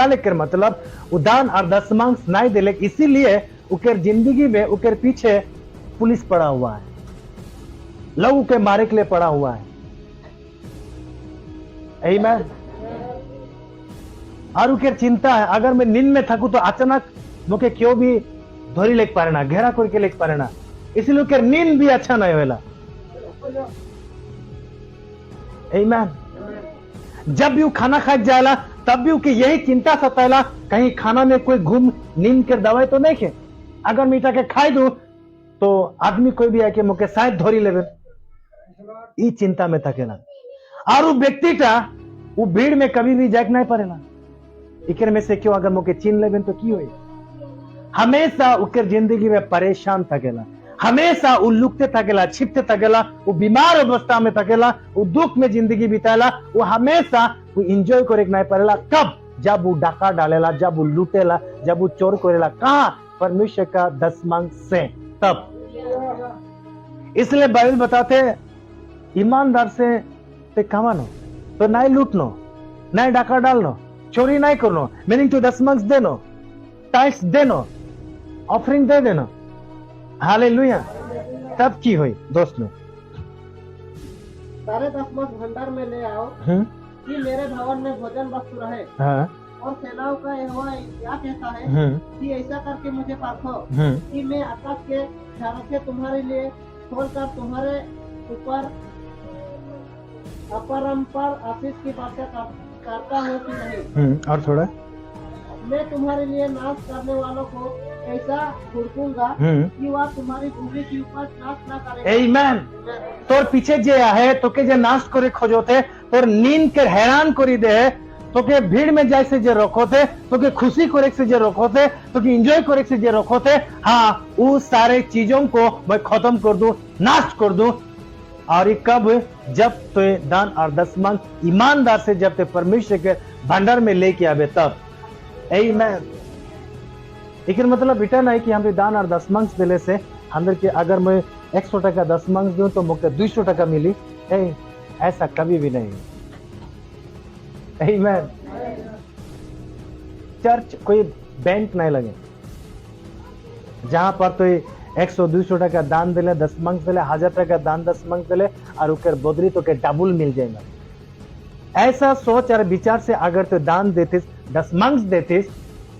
लेकर मतलब उदान और दशमांश नहीं दिले, इसीलिए उकर जिंदगी में उकर पीछे पुलिस पड़ा हुआ है, लोगों के मारे के लिए पड़ा हुआ है, आमीन। और उकर चिंता है अगर मैं नींद में थकू तो अचानक मुझे क्यों भी धोरी लेके पारे ना, घेरा करके लेके पारे ना, इसलिए उकर नींद भी अच्छा नहीं होला, आमीन। जब भी वो खाना खा जाएला तब भी उनकी यही चिंता सताएला कहीं खाना में कोई घूम नींद के दवाई तो नहीं खे, अगर मीठा के खाई दू तो आदमी कोई भी आके मुके शायद धोरी लेवे, ई चिंता में थकेला। और वो व्यक्ति का वो भीड़ में कभी भी जाग नहीं पड़ेला, इकर में से क्यों अगर मुके चीन लेवे तो की होई, हमेशा उकर जिंदगी में परेशान थकेला, हमेशा वो लुकते थकेला, छिपते थकेला, वो बीमार अवस्था में थकेला, वो दुख में जिंदगी बिताएला, वो हमेशा वो एंजॉय करे नहीं पड़ेला, कब जब वो डाका डालेला, जब वो लूटेला, जब वो चोर करेला, कहां परमेश्वर का दशमांश से, तब। इसलिए बाइबल बताते ईमानदार से ते कमानो तो नहीं लूटनो, नहीं डाका डालनो, चोरी नहीं करनो, मीनिंग टू दशमांश देनो, टैक्स देनो, ऑफरिंग दे देना, हालेलुया। तब की हुई दोस्त लोग, सारे दशमांश भंडार में ले आओ कि मेरे भवन में भोजन वस्तु रहे। हाँ। और सेनाओं का यहोवा क्या कहता है कि ऐसा करके मुझे परखो कि मैं आकाश के झरोखे तुम्हारे लिए खोलकर तुम्हारे ऊपर अपरंपार आशीष की वर्षा करता हूँ कि नहीं। और थोड़ा मैं तुम्हारे लिए नाश करने वालों को ऐसा हुड़कूंगा कि वह तुम्हारी भूमि की उपज नाश न करेगा। आमीन। तोर पीछे जे है तो के जे नाश करे खोजोते, तोर नींद के हैरान करी दे, तो के भीड़ में जाए से जे रोकोते, तो के खुशी करे से जे रोकोते, तो के एंजॉय करे से जे रोकोते, हाँ वो सारे चीजों को मैं खत्म कर दूं, नाश कर दूं। और ये कब, जब तो दान और दशमांश ईमानदार से जब ते परमेश्वर के भंडार में लेके आवे तब, आमीन। लेकिन मतलब बेटा नहीं कि हम दान और दशमांश दिले से अंदर के अगर मैं 100 टका दशमांश दूं तो मुझे 200 टका मिली, ऐसा कभी भी नहीं, आमीन। चर्च कोई बैंक नहीं लगे जहां पर तो 100-200 टका दान दिले, दशमांश दिले, 1000 टका दान दशमांश दिले और उकर बदली तो के डबल मिल जाएगा। ऐसा सोच और विचार से अगर तो दान देते, दशमांश देते,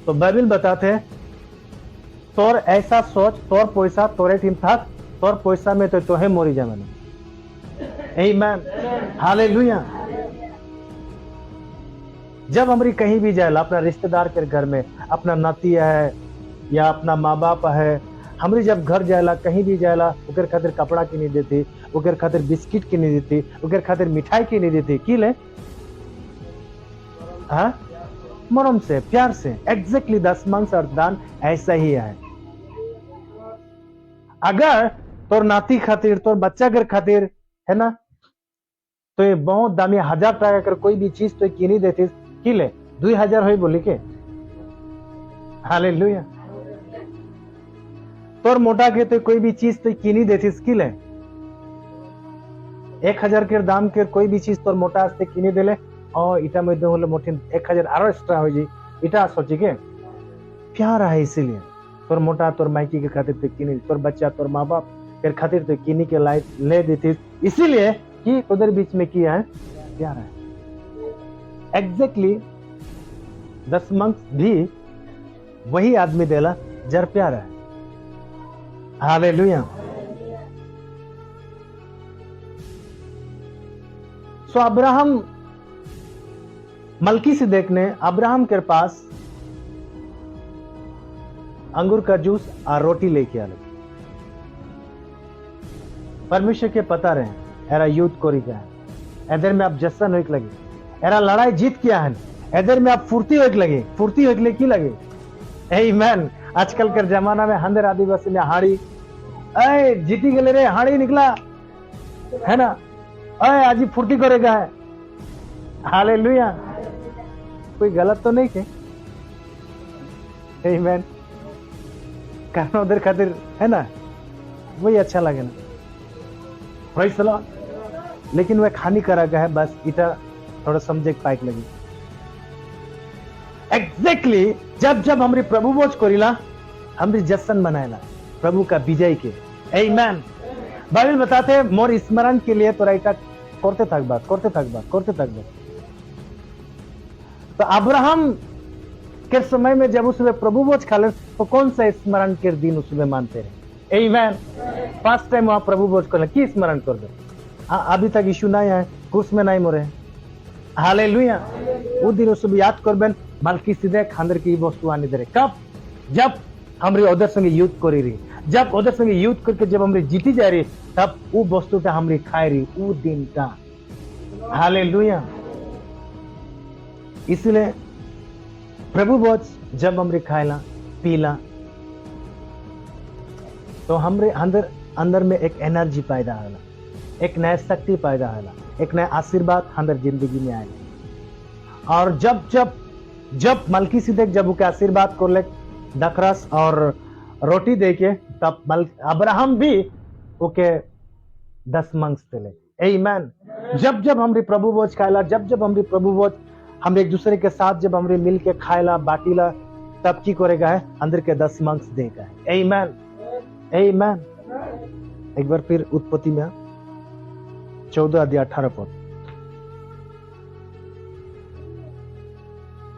तो बाइबल बताते हैं तोर ऐसा सोच, तोर पैसा तोरे टीम था, तोर पैसा में तो तोहे मोरी जाने, आमीन, हालेलुया। जब हमारी कहीं भी जाए, अपना रिश्तेदार के घर में, अपना नाती है या अपना माँ बाप है, हमारी जब घर जाएला, कहीं भी जाएला, उकर खातिर कपड़ा की नहीं देती, उकर खातिर बिस्किट की नहीं देती, उकर खातिर मिठाई की नहीं देती, की ले, हाँ, मरम से, प्यार से। एग्जैक्टली दशमांश और दान ऐसा ही है। अगर तोर नाती खातिर, तोर बच्चा घर खातिर है ना, तो ये बहुत दामी 1000 टका कर कोई भी चीज तो की नहीं देती, की ले 2000 हो बोली के, हालेलुया। तोर मोटा के तो कोई भी चीज तो की नहीं देती, की ले 1000 के दाम के कोई भी चीज तोर मोटा आस्ते की नहीं देले, और इटा मध्य होले मोटी 1000 आरो एक्स्ट्रा हो जी, इटा सोची के प्यार है, इसीलिए तोर मोटा तोर माइकी के खातिर तो किनी, तोर बच्चा तोर माँ बाप के खातिर तो किनी के लाइट ले देती, इसीलिए कि उधर बीच में किया है प्यार है। एग्जैक्टली दशमांश भी वही आदमी देला जर प्यारा है। हालेलुया। सो अब्राहम मलकीसिदक ने अब्राहम के पास अंगूर का जूस और रोटी लेके आले। परमेश्वर के पता रहे एरा युद्ध कोरी का है, एदर में आप जसन होइक लगे, एरा लड़ाई जीत किया है, एदर में आप फुर्ती होइक लगे, फुर्ती होइक ले की लगे। आमीन। आजकल के जमाना में हंदर आदिवासी में हाड़ी, अय जीती गले रे, हाड़ी निकला है ना, अय आज ही फुर्ती करेगा है। हालेलुया। कोई गलत तो नहीं के? आमीन। कारण उधर खातिर है ना, वही अच्छा लगे ना, प्रेज़ द लॉर्ड। लेकिन वह खानी करा गया है, बस इटा थोड़ा समझे पाइक लगी। एग्जैक्टली जब जब हमरी प्रभु बोझ करिला, हमरी जश्न मनाएला प्रभु का विजय के। आमीन। बाइबल बताते हैं मोर स्मरण के लिए तो राइटा करते थक बात, करते थक बात, करते थक बात। तो अब्राहम के समय में जब उसमें प्रभु बोझ खाले तो कौन सा स्मरण के दिन उसमें मानते रहे? आमीन। फर्स्ट टाइम वहां प्रभु बोझ कर की स्मरण कर दे। अभी तक यीशु नहीं आए, क्रूस में नहीं मरे। हालेलुया। वो दिन उसमें याद करबेन मलकीसिदक खानदर की वस्तु आने दे। कब? जब हमरे ओदर संगे युद्ध करी रही, जब ओदर संगे युद्ध करके जब हमरे जीती जा रही, तब वो वस्तु का हमरे खाए रही वो दिन का। हालेलुया। इसलिए प्रभु बोझ जब हमरे खाएला पीला तो हमरे अंदर अंदर में एक एनर्जी पैदा होला, एक नया शक्ति पैदा होला, एक नया आशीर्वाद अंदर जिंदगी में आएगा। और जब जब जब मलकीसिदक जब उके आशीर्वाद कर ले दखरस और रोटी देके, तब अब्राहम भी उके दशमांश देले। आमीन। जब जब हमरे प्रभु बोझ खाएला, जब जब हमरे प्रभु बोझ हम एक दूसरे के साथ जब हमरे मिल के खाएला बाटीला, तब की करेगा है अंदर के दशमांश देगा है। आमीन। आमीन। एक बार फिर उत्पत्ति में 14 अध्याय 18 पद,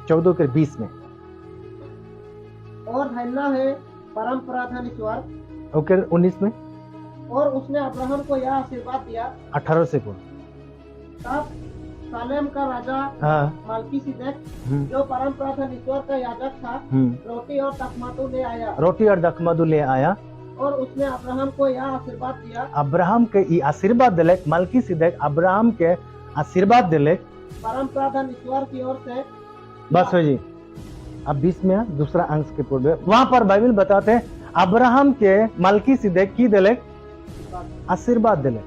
14 के 20 में। और धन्य है परम प्रधान ईश्वर, ओके 19 में, और उसने अब्राहम को यह आशीर्वाद दिया। 18 से पढ़। तब सालेम का राजा मलकीसिदक, जो परम प्रधान ईश्वर का याजक था, रोटी और तखमातु ले आया। रोटी और दखमदु ले आया और उसने अब्राहम को यह आशीर्वाद दिया। अब्राहम के ई आशीर्वाद दिले। मलकीसिदक अब्राहम के आशीर्वाद दिले परम प्रधान ईश्वर की ओर से। बस हो जी। अब 20 में दूसरा अंश के पूर्व वहां पर बाइबल बताते हैं अब्राहम के मलकीसिदक की दिले आशीर्वाद दिले,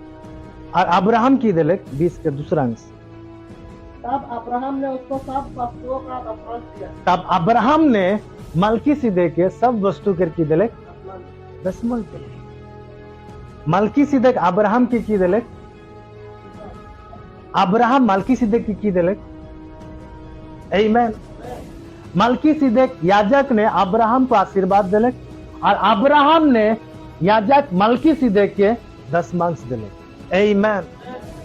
और अब्राहम की दिले 20 के दूसरा अंश। तब अब्राहम ने उसको सब वस्तुओं का दशमांश दिया। तब अब्राहम ने मलकीसिदक के सब वस्तु कर की दिले दशमांश दिले। मलकीसिदक अब्राहम की दिले, अब्राहम मलकीसिदक की दिले। आमीन। मलकीसिदक याजक ने अब्राहम को आशीर्वाद दिले, और अब्राहम ने याजक मलकीसिदक के दशमांश दिले। आमीन।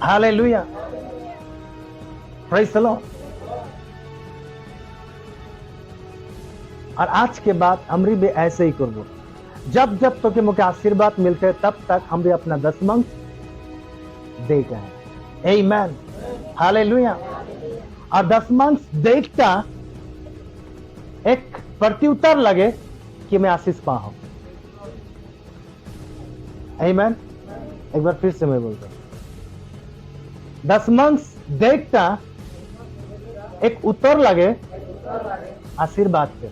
हालेलुया। Praise the Lord. और आज के बाद हमरी भी ऐसे ही करबो। जब जब तो के मुके आशीर्वाद मिलते तब तक हम भी अपना दशमांश देगा है। आमीन। हालेलुया। और दशमांश देखता एक प्रत्युत्तर लगे कि मैं आशीष पाऊं। आमीन। एक बार फिर से मैं बोलता हूं, दशमांश देखता एक उत्तर लगे आशीर्वाद के।